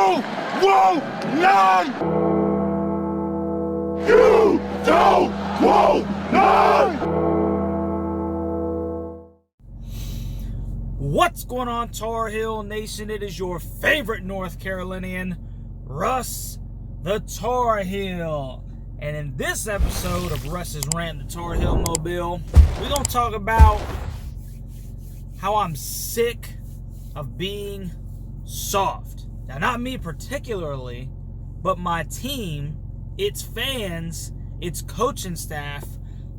want none! You don't want none! What's going on, Tar Heel Nation? It is your favorite North Carolinian, Russ the Tar Heel. And in this episode of Russ's Rant, the Tar Heel Mobile, we're going to talk about how I'm sick of being soft. Now, not me particularly, but my team, its fans, its coaching staff,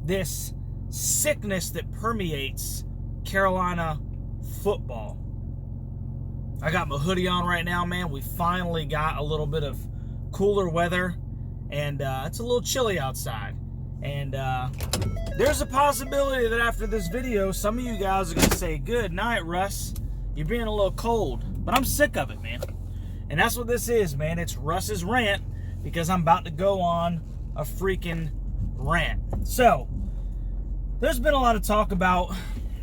this sickness that permeates Carolina football. I got my hoodie on right now, man. We finally got a little bit of cooler weather, and it's a little chilly outside. And there's a possibility that after this video, some of you guys are going to say, "Good night, Russ. You're being a little cold." But I'm sick of it, man. And that's what this is, man. It's Russ's Rant, because I'm about to go on a freaking rant. So, there's been a lot of talk about,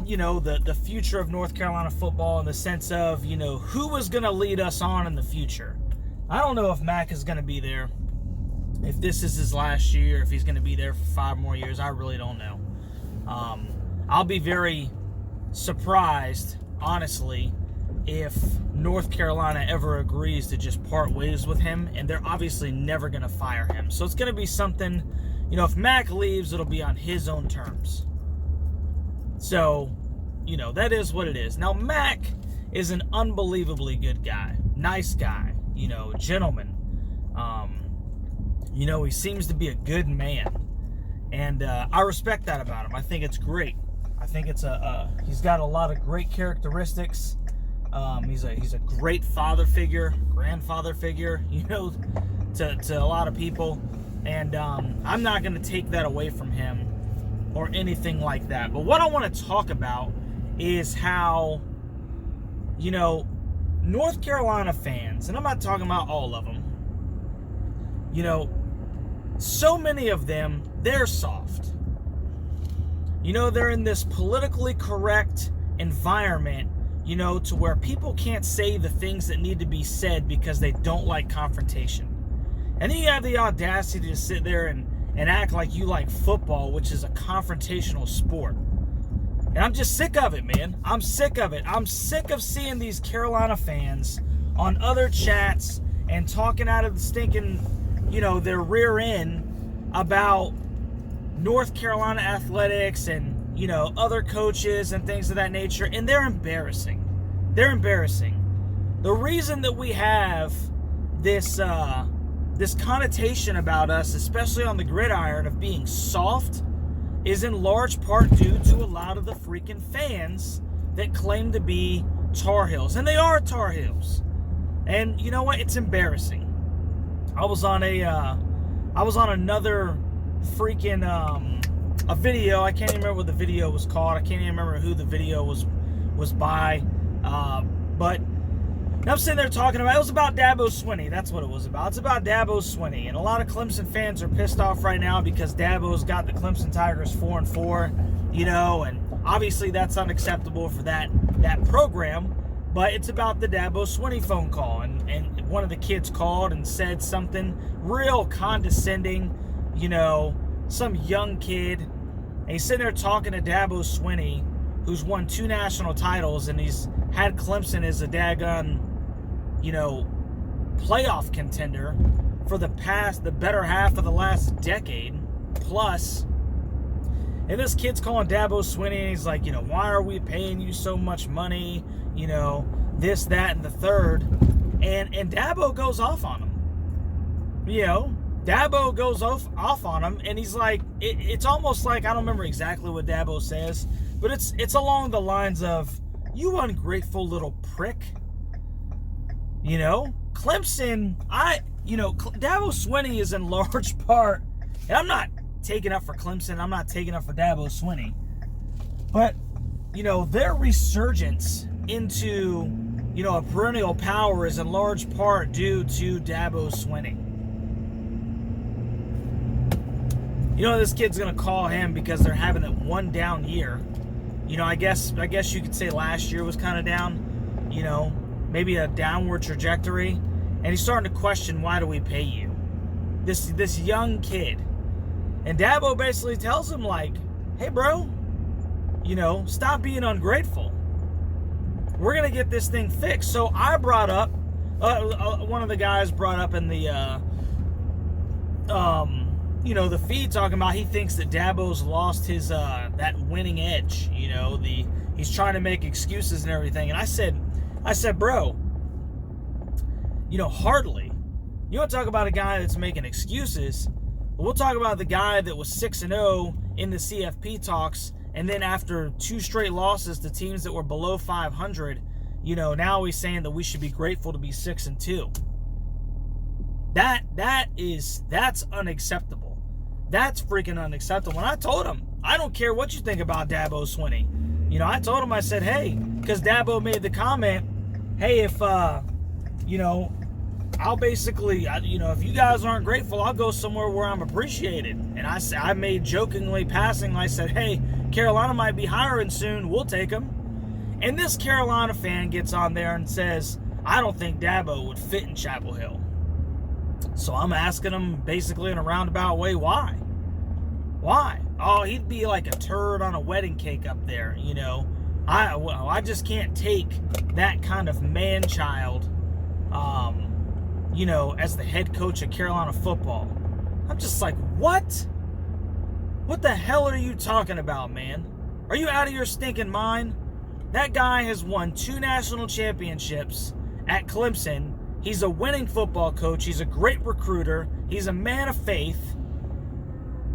you know, the future of North Carolina football in the sense of, you know, who was going to lead us on in the future. I don't know if Mac is going to be there, if this is his last year, if he's going to be there for 5 more years. I really don't know. I'll be very surprised, honestly, if North Carolina ever agrees to just part ways with him, and they're obviously never going to fire him. So it's going to be something, you know, if Mac leaves, it'll be on his own terms. So, you know, that is what it is. Now, Mac is an unbelievably good guy. Nice guy. You know, gentleman. You know, he seems to be a good man. And I respect that about him. I think it's great. I think it's he's got a lot of great characteristics. He's a great father figure, grandfather figure, you know, to a lot of people. And I'm not going to take that away from him or anything like that. But what I want to talk about is how, you know, North Carolina fans, and I'm not talking about all of them, you know, so many of them, they're soft. You know, they're in this politically correct environment, you know, to where people can't say the things that need to be said because they don't like confrontation. And then you have the audacity to sit there and act like you like football, which is a confrontational sport. And I'm just sick of it, man. I'm sick of it. I'm sick of seeing these Carolina fans on other chats and talking out of the stinking, you know, their rear end about North Carolina athletics and, you know, other coaches and things of that nature. And they're embarrassing. They're embarrassing. The reason that we have this connotation about us, especially on the gridiron, of being soft, is in large part due to a lot of the freaking fans that claim to be Tar Heels. And they are Tar Heels. And you know what? It's embarrassing. I was on another freaking a video. I can't even remember what the video was called. I can't even remember who the video was by. But I'm sitting there talking about, it was about Dabo Swinney. That's what it was about. It's about Dabo Swinney. And a lot of Clemson fans are pissed off right now because Dabo's got the Clemson Tigers 4-4, you know, and obviously that's unacceptable for that program. But it's about the Dabo Swinney phone call. And one of the kids called and said something real condescending, you know, some young kid. And he's sitting there talking to Dabo Swinney, who's won 2 national titles, and he's had Clemson as a daggone, you know, playoff contender for the better half of the last decade plus. And this kid's calling Dabo Swinney, and he's like, you know, why are we paying you so much money? You know, this, that, and the third. And Dabo goes off on him. You know, Dabo goes off on him, and he's like, it's almost like, I don't remember exactly what Dabo says, but it's along the lines of, "You ungrateful little prick." You know, Clemson, Dabo Swinney is in large part, and I'm not taking up for Clemson, I'm not taking up for Dabo Swinney, but, you know, their resurgence into, you know, a perennial power is in large part due to Dabo Swinney. You know, this kid's going to call him because they're having that one down year. You know, I guess you could say last year was kind of down, you know, maybe a downward trajectory. And he's starting to question, why do we pay you? This young kid. And Dabo basically tells him, like, hey, bro, stop being ungrateful. We're going to get this thing fixed. So I brought up, one of the guys brought up in the, the feed, talking about he thinks that Dabo's lost his, that winning edge. He's trying to make excuses and everything. And I said, bro, hardly. You want to talk about a guy that's making excuses? We'll talk about the guy that was 6-0 in the CFP talks, and then after 2 straight losses to teams that were below 500, now he's saying that we should be grateful to be 6-2. That's unacceptable. That's freaking unacceptable. And I told him, I don't care what you think about Dabo Swinney. I told him, I said, hey, because Dabo made the comment, hey, if I'll basically, if you guys aren't grateful, I'll go somewhere where I'm appreciated. And I made jokingly passing, I said, hey, Carolina might be hiring soon. We'll take them. And this Carolina fan gets on there and says, I don't think Dabo would fit in Chapel Hill. So I'm asking him basically in a roundabout way, why? Why? Oh, he'd be like a turd on a wedding cake up there, I just can't take that kind of man-child, as the head coach of Carolina football. I'm just like, what? What the hell are you talking about, man? Are you out of your stinking mind? That guy has won 2 national championships at Clemson. He's a winning football coach. He's a great recruiter. He's a man of faith.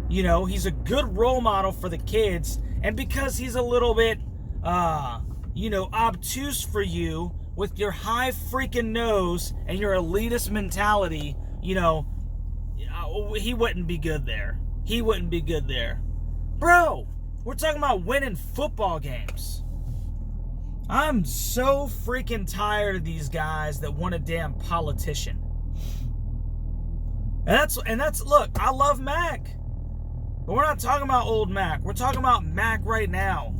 He's a good role model for the kids. And because he's a little bit, obtuse for you, with your high freaking nose and your elitist mentality, he wouldn't be good there. He wouldn't be good there. Bro, we're talking about winning football games. I'm so freaking tired of these guys that want a damn politician. And that's look, I love Mac. But we're not talking about old Mac. We're talking about Mac right now.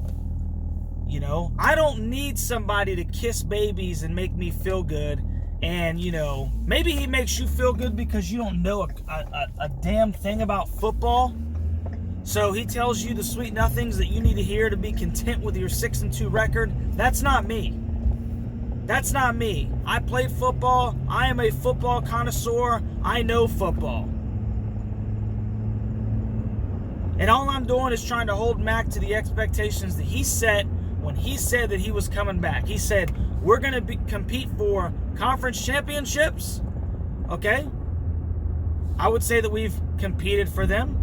I don't need somebody to kiss babies and make me feel good. And, maybe he makes you feel good because you don't know a damn thing about football. So he tells you the sweet nothings that you need to hear to be content with your 6-2 record. That's not me. That's not me. I played football. I am a football connoisseur. I know football. And all I'm doing is trying to hold Mac to the expectations that he set when he said that he was coming back. He said, we're going to compete for conference championships. Okay? I would say that we've competed for them.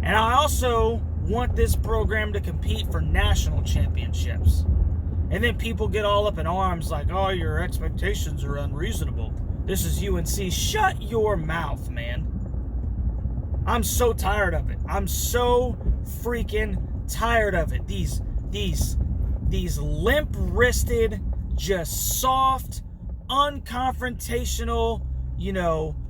And I also want this program to compete for national championships. And then people get all up in arms like, oh, your expectations are unreasonable. This is UNC. Shut your mouth, man. I'm so tired of it. I'm so freaking tired of it. These limp-wristed, just soft, unconfrontational,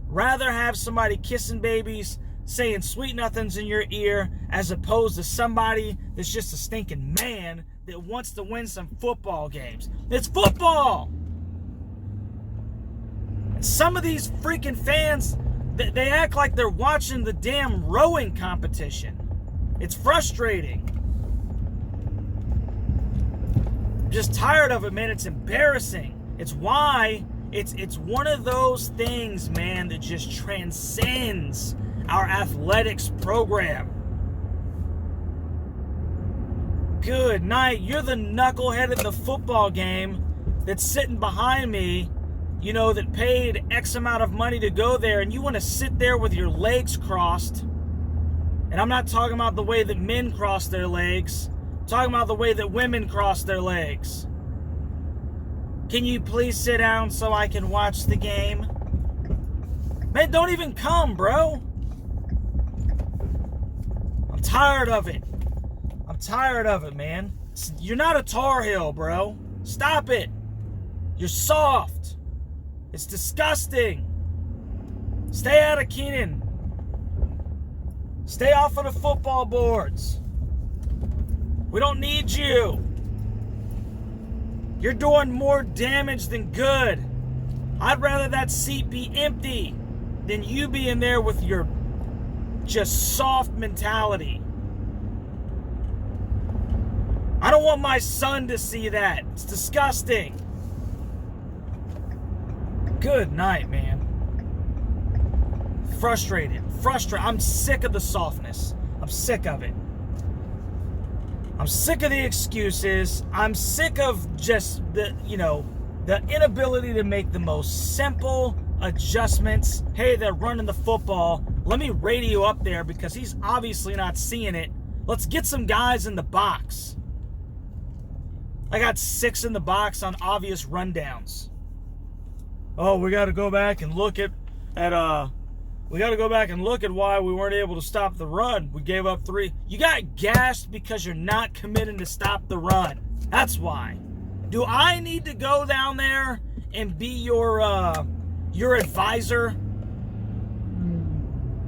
rather have somebody kissing babies, saying sweet nothings in your ear, as opposed to somebody that's just a stinking man that wants to win some football games. It's football! And some of these freaking fans, they act like they're watching the damn rowing competition. It's frustrating. I'm just tired of it, man. It's embarrassing. It's why it's one of those things, man, that just transcends our athletics program. Good night. You're the knucklehead at the football game that's sitting behind me, that paid X amount of money to go there, and you want to sit there with your legs crossed. And I'm not talking about the way that men cross their legs. I'm talking about the way that women cross their legs. Can you please sit down so I can watch the game? Man, don't even come, bro. I'm tired of it. I'm tired of it, man. You're not a Tar Heel, bro. Stop it. You're soft. It's disgusting. Stay out of Keenan. Stay off of the football boards. We don't need you. You're doing more damage than good. I'd rather that seat be empty than you being there with your just soft mentality. I don't want my son to see that. It's disgusting. Good night, man. Frustrated. I'm sick of the softness. I'm sick of it. I'm sick of the excuses. I'm sick of just the inability to make the most simple adjustments. Hey, they're running the football. Let me radio up there because he's obviously not seeing it. Let's get some guys in the box. I got 6 in the box on obvious rundowns. Oh, we got to go back and look at why we weren't able to stop the run. We gave up 3. You got gassed because you're not committing to stop the run. That's why. Do I need to go down there and be your advisor?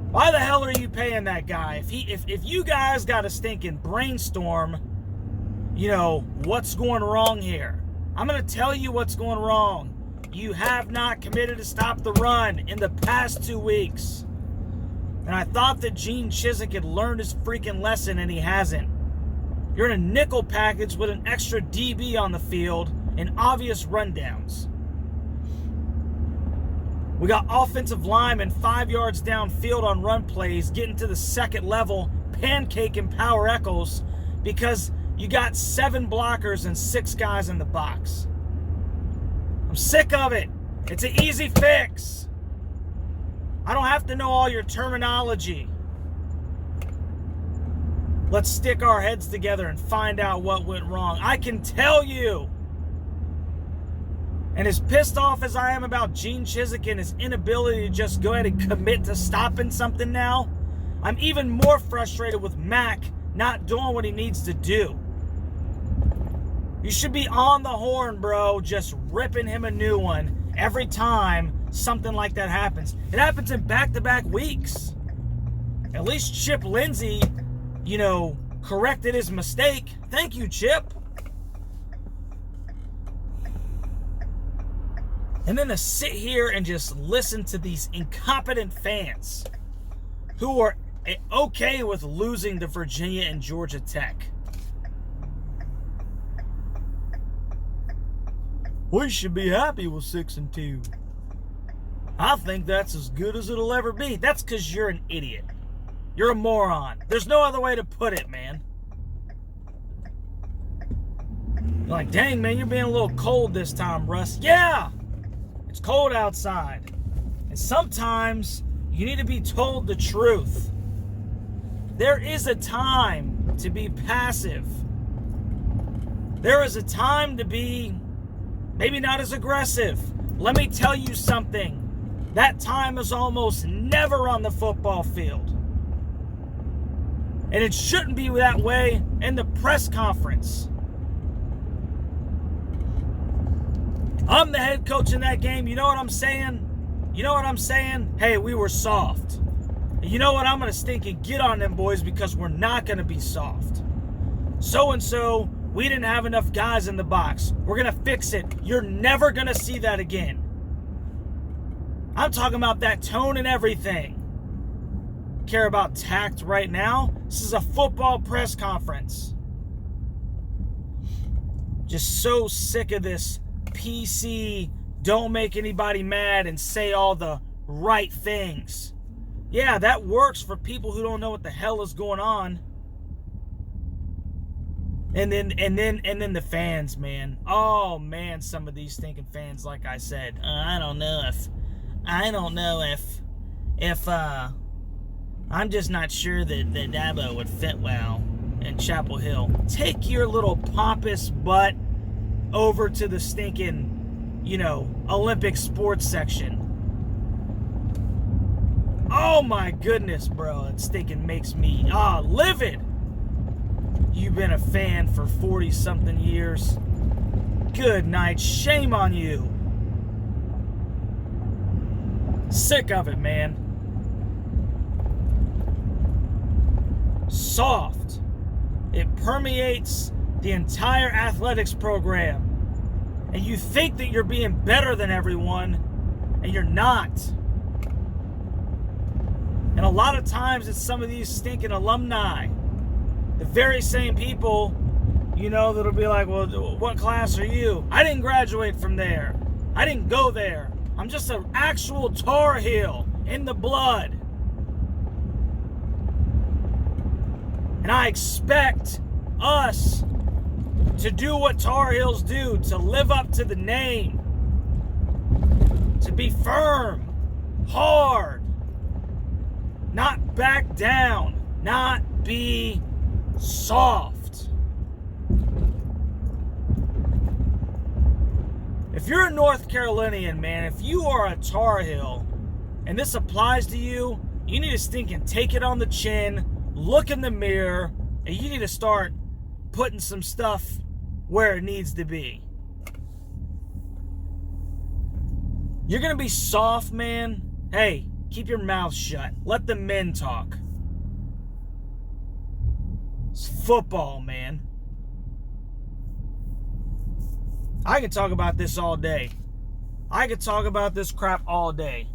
Why the hell are you paying that guy? If you guys got a stinking brainstorm, what's going wrong here? I'm going to tell you what's going wrong. You have not committed to stop the run in the past 2 weeks. And I thought that Gene Chizik had learned his freaking lesson, and he hasn't. You're in a nickel package with an extra DB on the field and obvious rundowns. We got offensive linemen 5 yards downfield on run plays, getting to the second level, pancaking power echoes because you got 7 blockers and 6 guys in the box. I'm sick of it. It's an easy fix. I don't have to know all your terminology. Let's stick our heads together and find out what went wrong. I can tell you. And as pissed off as I am about Gene Chizik and his inability to just go ahead and commit to stopping something now, I'm even more frustrated with Mac not doing what he needs to do. You should be on the horn, bro, just ripping him a new one every time something like that happens. It happens in back-to-back weeks. At least Chip Lindsey, corrected his mistake. Thank you, Chip. And then to sit here and just listen to these incompetent fans who are okay with losing to Virginia and Georgia Tech. We should be happy with 6-2. I think that's as good as it'll ever be. That's because you're an idiot. You're a moron. There's no other way to put it, man. You're like, dang, man, you're being a little cold this time, Russ. Yeah, it's cold outside. And sometimes you need to be told the truth. There is a time to be passive. There is a time to be maybe not as aggressive. Let me tell you something. That time is almost never on the football field. And it shouldn't be that way in the press conference. I'm the head coach in that game. You know what I'm saying? Hey, we were soft. And you know what? I'm going to stink and get on them boys because we're not going to be soft. So-and-so, we didn't have enough guys in the box. We're going to fix it. You're never going to see that again. I'm talking about that tone and everything. Care about tact right now? This is a football press conference. Just so sick of this PC, don't make anybody mad and say all the right things. Yeah, that works for people who don't know what the hell is going on. And then the fans, man. Oh man, some of these stinking fans, like I said, I don't know if I'm just not sure that Dabo would fit well in Chapel Hill. Take your little pompous butt over to the stinking, Olympic sports section. Oh my goodness, bro. It stinking makes me livid. You've been a fan for 40-something years. Good night. Shame on you. Sick of it, man. Soft. It permeates the entire athletics program. And you think that you're being better than everyone and you're not. And a lot of times it's some of these stinking alumni, the very same people, that'll be like, well, what class are you? I didn't graduate from there. I didn't go there. I'm just an actual Tar Heel in the blood. And I expect us to do what Tar Heels do, to live up to the name, to be firm, hard, not back down, not be soft. If you're a North Carolinian, man, if you are a Tar Heel, and this applies to you, you need to stinking take it on the chin, look in the mirror, and you need to start putting some stuff where it needs to be. You're going to be soft, man. Hey, keep your mouth shut. Let the men talk. It's football, man. I could talk about this all day. I could talk about this crap all day.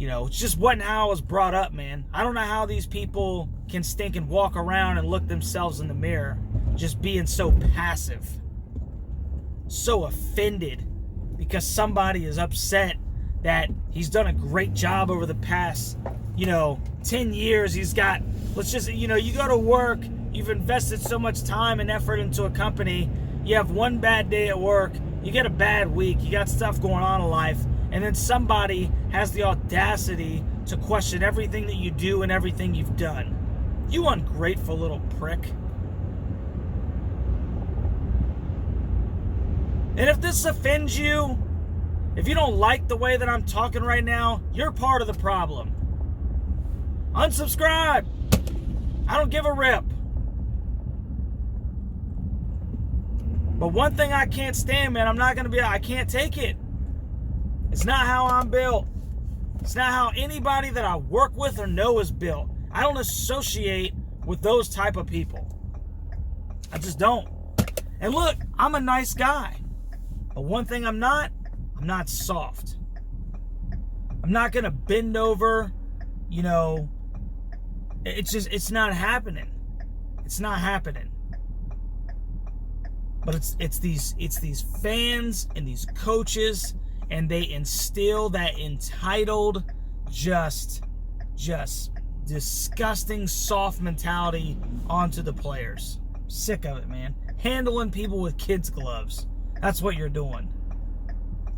It's just wasn't how I was brought up, man. I don't know how these people can stink and walk around and look themselves in the mirror just being so passive. So offended because somebody is upset that he's done a great job over the past, 10 years. He's got, you go to work, you've invested so much time and effort into a company, you have one bad day at work, you get a bad week, you got stuff going on in life, and then somebody has the audacity to question everything that you do and everything you've done. You ungrateful little prick. And if this offends you, if you don't like the way that I'm talking right now, you're part of the problem. Unsubscribe. I don't give a rip. But one thing I can't stand, man, I can't take it. It's not how I'm built. It's not how anybody that I work with or know is built. I don't associate with those type of people. I just don't. And look, I'm a nice guy. But one thing I'm not soft. I'm not going to bend over, it's not happening. It's not happening. But it's these fans and these coaches, and they instill that entitled, just disgusting soft mentality onto the players. Sick of it, man. Handling people with kids' gloves. That's what you're doing.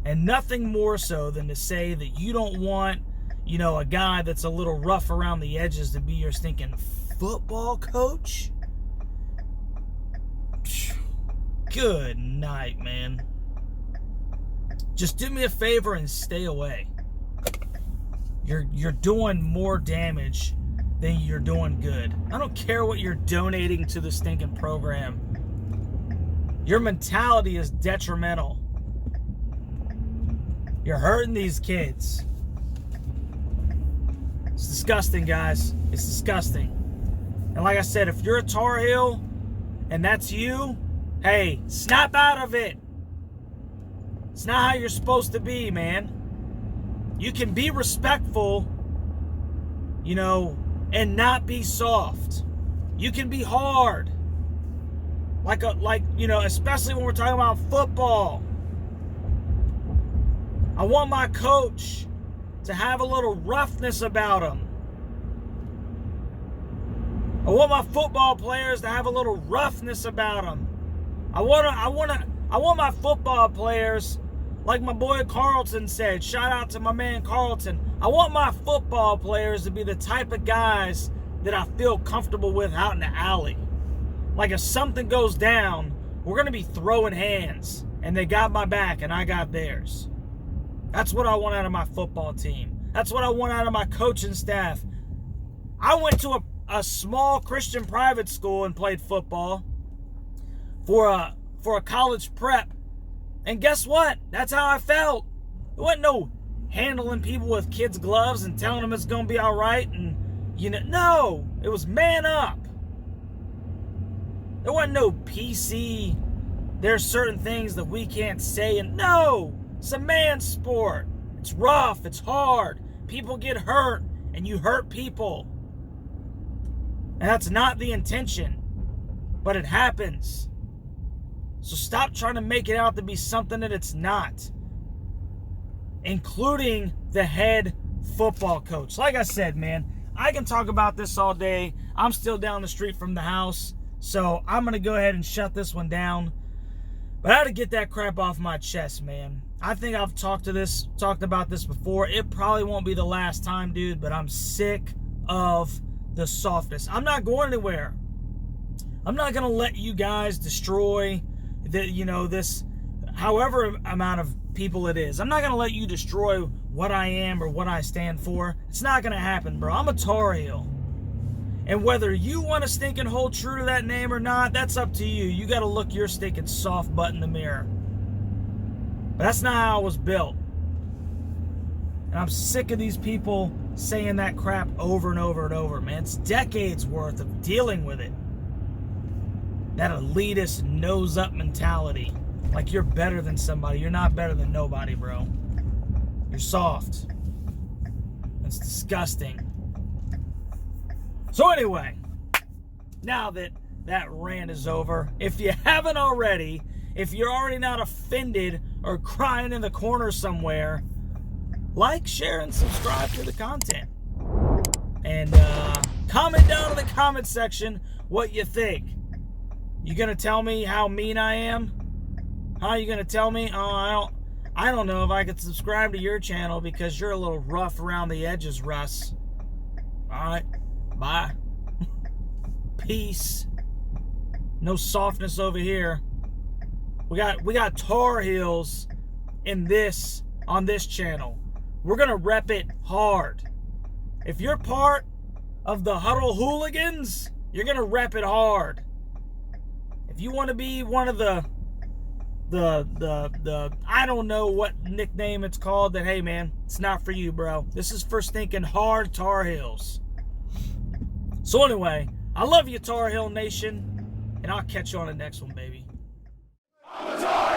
And nothing more so than to say that you don't want, a guy that's a little rough around the edges to be your stinking football coach. Good night, man. Just do me a favor and stay away. You're doing more damage than you're doing good. I don't care what you're donating to the stinking program. Your mentality is detrimental. You're hurting these kids. It's disgusting, guys. It's disgusting. And like I said, if you're a Tar Heel and that's you, hey, snap out of it. It's not how you're supposed to be, man. You can be respectful, and not be soft. You can be hard. Especially when we're talking about football. I want my coach to have a little roughness about him. I want my football players to have a little roughness about them. I want my football players, like my boy Carlton said, shout out to my man Carlton. I want my football players to be the type of guys that I feel comfortable with out in the alley. Like if something goes down, we're going to be throwing hands, and they got my back and I got theirs. That's what I want out of my football team. That's what I want out of my coaching staff. I went to a small Christian private school and played football for a college prep. And guess what? That's how I felt. There wasn't no handling people with kids' gloves and telling them it's going to be all right. And, no. It was man up. There wasn't no PC. There's certain things that we can't say. And no. It's a man's sport. It's rough. It's hard. People get hurt, and you hurt people. And that's not the intention, but it happens. So stop trying to make it out to be something that it's not, including the head football coach. Like I said, man, I can talk about this all day. I'm still down the street from the house, so I'm going to go ahead and shut this one down. But I had to get that crap off my chest, man. I think I've talked about this before. It probably won't be the last time, dude, but I'm sick of the softness. I'm not going anywhere. I'm not going to let you guys destroy this however amount of people it is. I'm not going to let you destroy what I am or what I stand for. It's not going to happen, bro. I'm a Tar Heel. And whether you want to stinking hold true to that name or not, that's up to you. You got to look your stinking soft butt in the mirror. But that's not how I was built. And I'm sick of these people saying that crap over and over and over, man. It's decades worth of dealing with it. That elitist nose-up mentality. Like you're better than somebody. You're not better than nobody, bro. You're soft. That's disgusting. So anyway, now that that rant is over, if you haven't already, if you're already not offended or crying in the corner somewhere, like, share, and subscribe to the content. And comment down in the comment section what you think. You gonna tell me how mean I am? How you gonna tell me? Oh, I don't know if I could subscribe to your channel because you're a little rough around the edges, Russ. Alright, bye. Peace. No softness over here. We got Tar Heels on this channel. We're gonna rep it hard. If you're part of the Huddle Hooligans, you're gonna rep it hard. If you want to be one of the I don't know what nickname it's called, then hey man, it's not for you, bro. This is for stinking hard Tar Heels. So anyway, I love you, Tar Heel Nation, and I'll catch you on the next one, baby. I'm a Tar